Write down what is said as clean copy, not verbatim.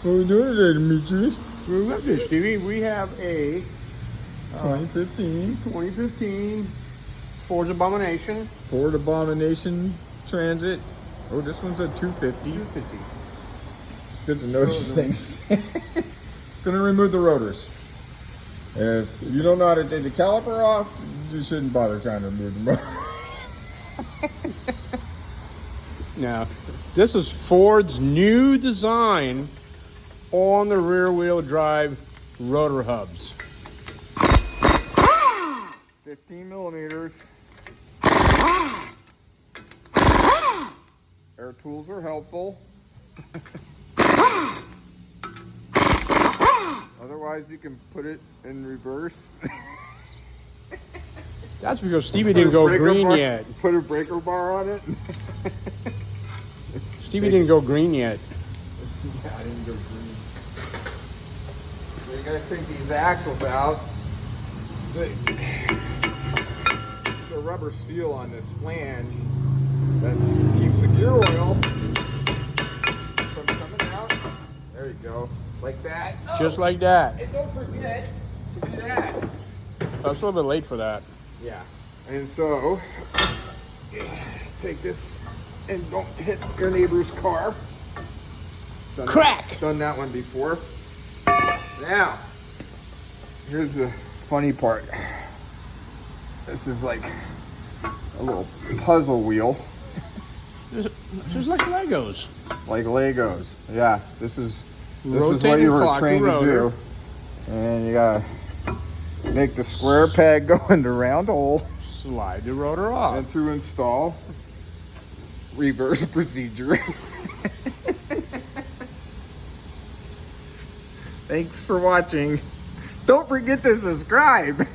What are we doing today, Dimitri? Look at this, Stevie. We have a 2015 Ford Abomination. Ford Abomination Transit. Oh, this one's a 250. 250. Good to notice things. Gonna remove the rotors. If you don't know how to take the caliper off, you shouldn't bother trying to remove the motor. Now, this is Ford's new design on the rear wheel drive rotor hubs. 15 millimeters. Air tools are helpful. Otherwise, you can put it in reverse. That's because Stevie didn't go green yet. Put a breaker bar on it. Stevie didn't go green yet. Yeah, I didn't go green. So you gotta take these axles out. There's a rubber seal on this flange that keeps the gear oil from coming out. There you go. Like that. Just like that. And don't forget to do that. I was a little bit late for that. Yeah. And so, take this and don't hit your neighbor's car. Crack! Done that one before. Now, here's the funny part. This is like a little puzzle wheel. Just like Legos. Like Legos. Yeah, this is Rotate what you and were clock trained the to rotor. do. And you gotta make the square peg go in the round hole. Slide the rotor off. And to install, reverse procedure. Thanks for watching. Don't forget to subscribe.